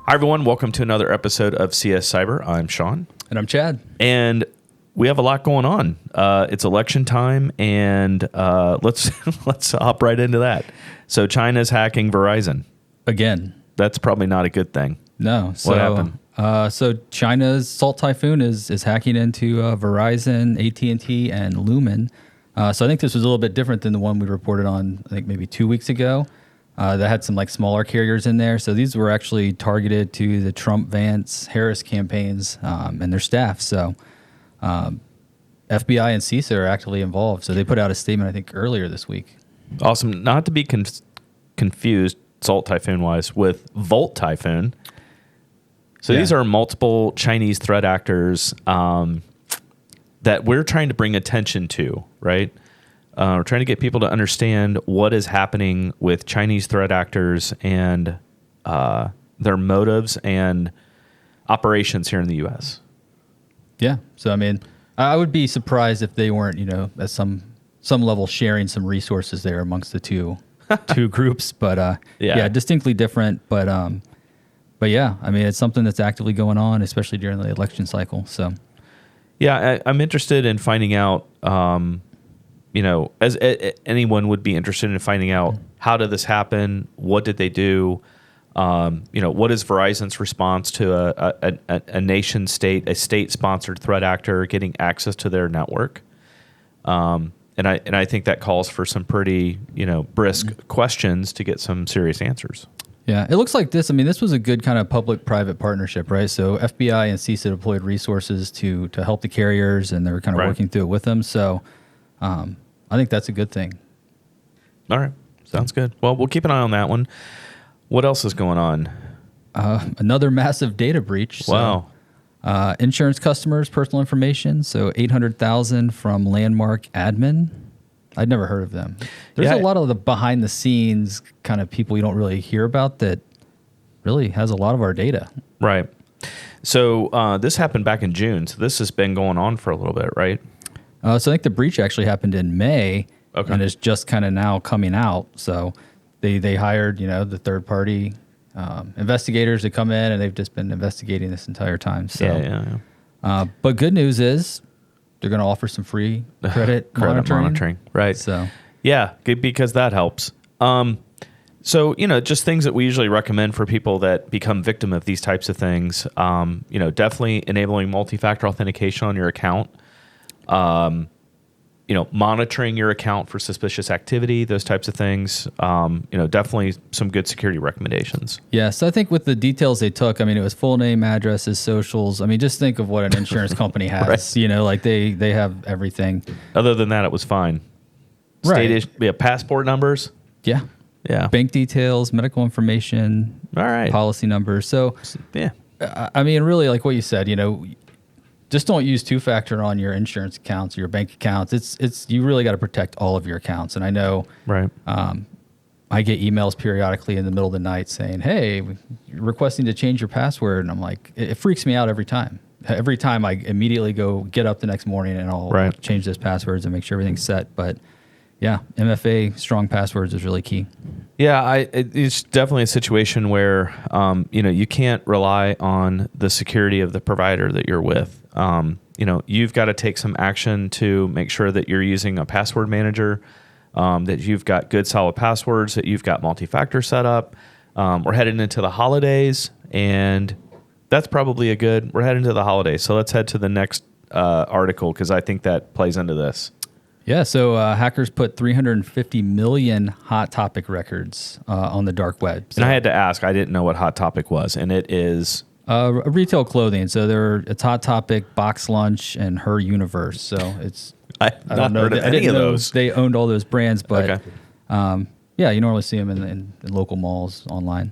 Hi, everyone. Welcome to another episode of CS Cyber. I'm Sean. And I'm Chad. And we have a lot going on. It's election time, and let's hop right into that. So China's hacking Verizon. Again. That's probably not a good thing. No. What happened? So China's Salt Typhoon is hacking into Verizon, AT&T, and Lumen. So I think this was a little bit different than the one we reported on, I think maybe 2 weeks ago. That had some like smaller carriers in there. So these were actually targeted to the Trump, Vance, Harris campaigns and their staff. So FBI and CISA are actively involved. So they put out a statement, I think, earlier this week. Awesome. Not to be confused, Salt Typhoon-wise, with Volt Typhoon. So these are multiple Chinese threat actors that we're trying to bring attention to, right? We're trying to get people to understand what is happening with Chinese threat actors and their motives and operations here in the U.S. Yeah. So, I mean, I would be surprised if they weren't, at some level sharing some resources there amongst the two groups. But, distinctly different. But yeah, I mean, it's something that's actively going on, especially during the election cycle. So, yeah, I'm interested in finding out, as anyone would be interested in finding out, how did this happen? What did they do? What is Verizon's response to a nation state, a state-sponsored threat actor getting access to their network? And I think that calls for some pretty, brisk questions to get some serious answers. Yeah, it looks like this. I mean, this was a good kind of public-private partnership, right? So FBI and CISA deployed resources to help the carriers, and they were kind of working through it with them. So I think that's a good thing. All right. Sounds good. Well, we'll keep an eye on that one. What else is going on? Another massive data breach. Wow. So, insurance customers' personal information. So 800,000 from Landmark Admin. I'd never heard of them. There's a lot of the behind the scenes kind of people you don't really hear about that really has a lot of our data. Right. So this happened back in June. So this has been going on for a little bit, right? So I think the breach actually happened in May and is just kind of now coming out. So they hired, the third party investigators to come in, and they've just been investigating this entire time. So, but good news is they're going to offer some free credit monitoring. Right. So, yeah, because that helps. So, just things that we usually recommend for people that become victim of these types of things, definitely enabling multi-factor authentication on your account, monitoring your account for suspicious activity, those types of things, definitely some good security recommendations. Yeah, so I think with the details they took, I mean, it was full name, addresses, socials. I mean, just think of what an insurance company has, like they have everything. Other than that, it was fine. Right. Passport numbers. Yeah. Yeah. Bank details, medical information. All right. Policy numbers. So, yeah. I mean, really, like what you said, just don't use two-factor on your insurance accounts or your bank accounts. It's you really got to protect all of your accounts. And I know, right. I get emails periodically in the middle of the night saying, "Hey, you're requesting to change your password," and I'm like, it freaks me out every time. Every time I immediately get up the next morning and I'll change those passwords and make sure everything's set. But yeah, MFA strong passwords is really key. Yeah, it's definitely a situation where you can't rely on the security of the provider that you're with. You've got to take some action to make sure that you're using a password manager, that you've got good solid passwords, that you've got multi-factor set up. We're heading into the holidays, and that's probably we're heading to the holidays. So let's head to the next article, because I think that plays into this. Yeah, so hackers put 350 million Hot Topic records on the dark web. So, and I had to ask, I didn't know what Hot Topic was, and it is... retail clothing. So it's Hot Topic, Box Lunch, and Her Universe. So it's... I don't know. I didn't know they owned all those brands, but you normally see them in local malls online.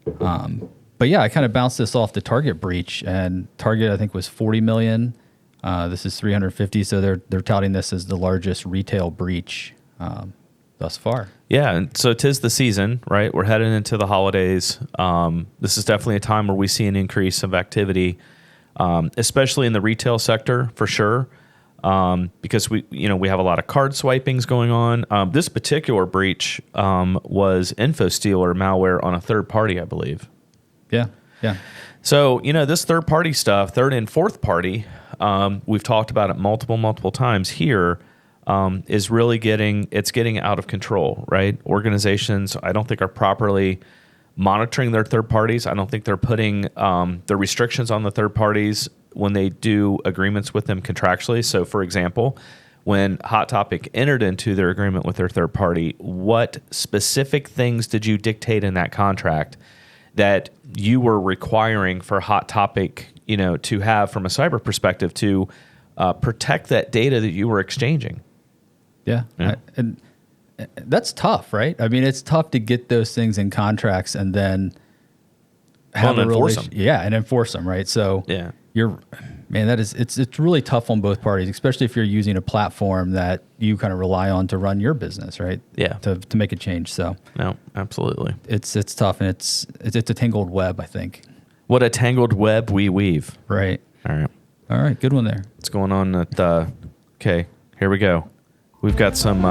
But yeah, I kind of bounced this off the Target breach, and Target I think was 40 million. This is 350, so they're touting this as the largest retail breach thus far. Yeah, and so 'tis the season, right? We're heading into the holidays. This is definitely a time where we see an increase of activity, especially in the retail sector for sure, because we have a lot of card swipings going on. This particular breach was InfoSteal or malware on a third party, I believe. Yeah. Yeah. So, this third party stuff, third and fourth party, we've talked about it multiple times here, is really getting out of control, right? Organizations, I don't think, are properly monitoring their third parties. I don't think they're putting the restrictions on the third parties when they do agreements with them contractually. So, for example, when Hot Topic entered into their agreement with their third party, what specific things did you dictate in that contract that you were requiring for Hot Topic, to have from a cyber perspective to protect that data that you were exchanging? Yeah. And that's tough, right? I mean, it's tough to get those things in contracts and then have enforce them. Yeah, and enforce them, right? So yeah. It's really tough on both parties, especially if you're using a platform that you kind of rely on to run your business, right? Yeah. To make a change. So no, absolutely. It's tough, and it's a tangled web, I think. What a tangled web we weave. Right. All right. Good one there. What's going on at okay, here we go. We've got some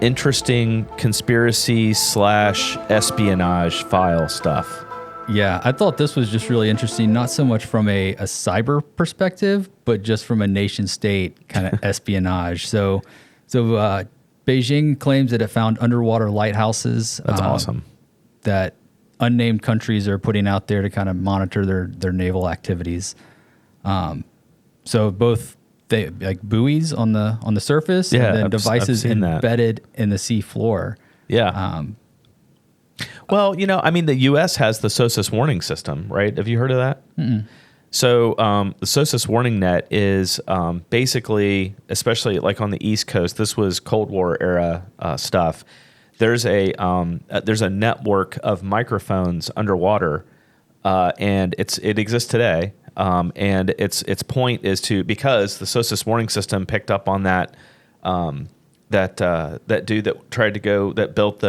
interesting conspiracy / espionage file stuff. Yeah, I thought this was just really interesting, not so much from a cyber perspective, but just from a nation state kind of espionage. So Beijing claims that it found underwater lighthouses. That's awesome. That unnamed countries are putting out there to kind of monitor their naval activities. So both they like buoys on the surface, and then devices embedded in the sea floor. Yeah. Well, the U.S. has the SOSUS warning system, right? Have you heard of that? Mm-mm. So the SOSUS warning net is basically, especially like on the East Coast, this was Cold War era stuff. There's a network of microphones underwater, and it exists today. And its point is because the SOSUS warning system picked up on that dude that built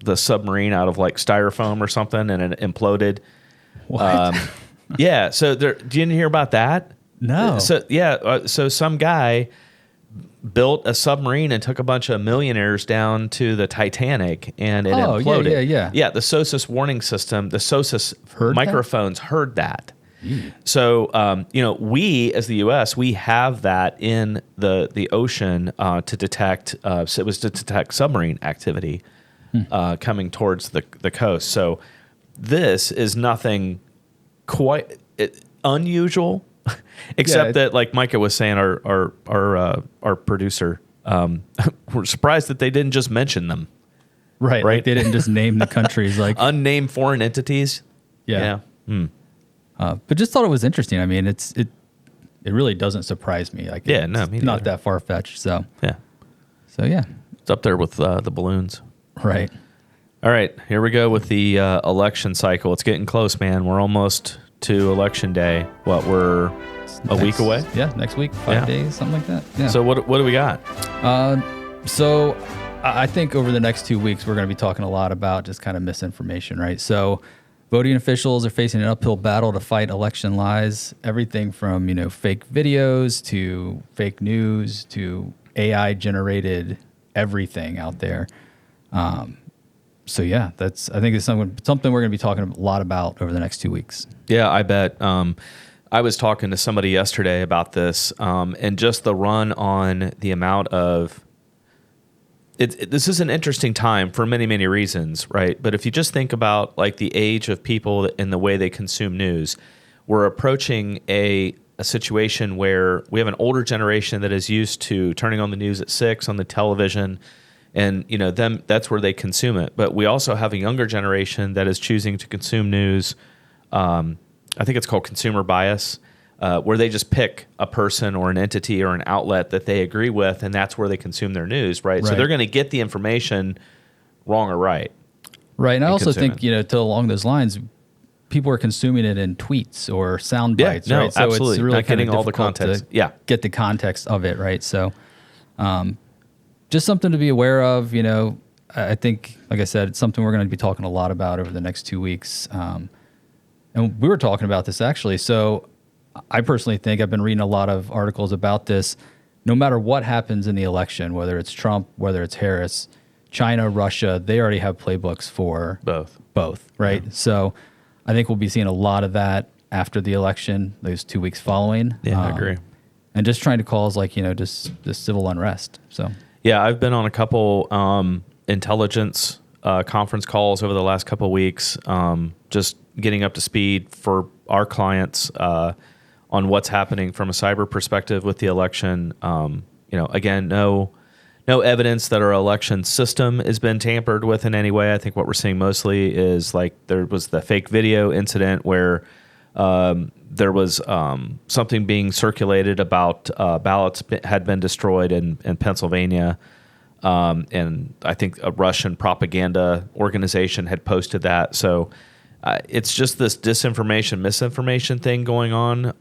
the submarine out of like styrofoam or something, and it imploded. What? Yeah. So did you hear about that? No. So some guy built a submarine and took a bunch of millionaires down to the Titanic, and it imploded. Yeah. The SOSUS warning system, the SOSUS microphones heard that. So, we as the U.S., we have that in the ocean to detect. So it was to detect submarine activity coming towards the coast. So this is nothing quite unusual, except that, like Micah was saying, our producer, we're surprised that they didn't just mention them. Right. Like they didn't just name the countries like unnamed foreign entities. Yeah. But just thought it was interesting. I mean, it really doesn't surprise me. Like, it's not that far fetched. So yeah. It's up there with the balloons. Right. All right, here we go with the election cycle. It's getting close, man. We're almost to election day. We're a week away? Yeah, next week, 5 days, something like that. Yeah. So what do we got? So I think over the next 2 weeks, we're going to be talking a lot about just kind of misinformation, right? So voting officials are facing an uphill battle to fight election lies. Everything from, fake videos to fake news to AI-generated everything out there. So yeah, I think it's something we're going to be talking a lot about over the next 2 weeks. Yeah, I bet. I was talking to somebody yesterday about this, and just the run on the amount of this is an interesting time for many, many reasons, right? But if you just think about like the age of people and the way they consume news, we're approaching a situation where we have an older generation that is used to turning on the news at 6 on the television, and that's where they consume it. But we also have a younger generation that is choosing to consume news. I think it's called consumer bias, where they just pick a person or an entity or an outlet that they agree with, and that's where they consume their news, right? So they're going to get the information wrong or right. Right, and I also think, along those lines, people are consuming it in tweets or sound bites, right? So absolutely. It's really not getting all the context. Get the context of it, right? So just something to be aware of. I think, like I said, it's something we're going to be talking a lot about over the next 2 weeks. And we were talking about this actually. So I personally think, I've been reading a lot of articles about this. No matter what happens in the election, whether it's Trump, whether it's Harris, China, Russia, they already have playbooks for both, right? Yeah. So I think we'll be seeing a lot of that after the election, those 2 weeks following. Yeah, I agree. And just trying to cause just civil unrest. So yeah, I've been on a couple intelligence conference calls over the last couple of weeks, just getting up to speed for our clients on what's happening from a cyber perspective with the election. Again, no evidence that our election system has been tampered with in any way. I think what we're seeing mostly is there was the fake video incident where there was something being circulated about ballots had been destroyed in Pennsylvania. And I think a Russian propaganda organization had posted that. So it's just this disinformation, misinformation thing going on,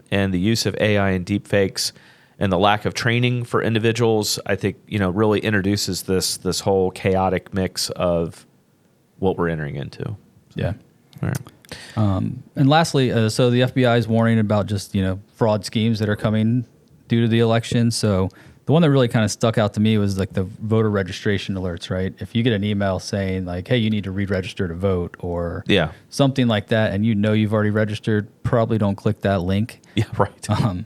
and the use of AI and deepfakes and the lack of training for individuals, I think, really introduces this whole chaotic mix of what we're entering into. Yeah. All right. And lastly, so the FBI is warning about just, fraud schemes that are coming due to the election. So the one that really kind of stuck out to me was the voter registration alerts, right? If you get an email saying hey, you need to re-register to vote or something like that, and you've already registered, probably don't click that link. Yeah, right.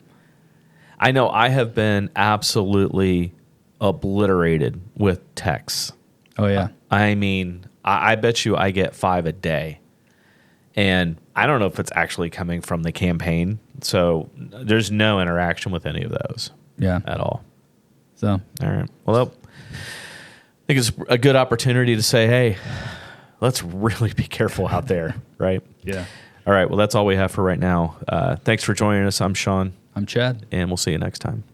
I know I have been absolutely obliterated with texts. Oh, yeah. I mean, I bet you I get 5 a day. And I don't know if it's actually coming from the campaign. So there's no interaction with any of those at all. So, all right. Well, I think it's a good opportunity to say, hey, let's really be careful out there, right? Yeah. All right. Well, that's all we have for right now. Thanks for joining us. I'm Sean. I'm Chad. And we'll see you next time.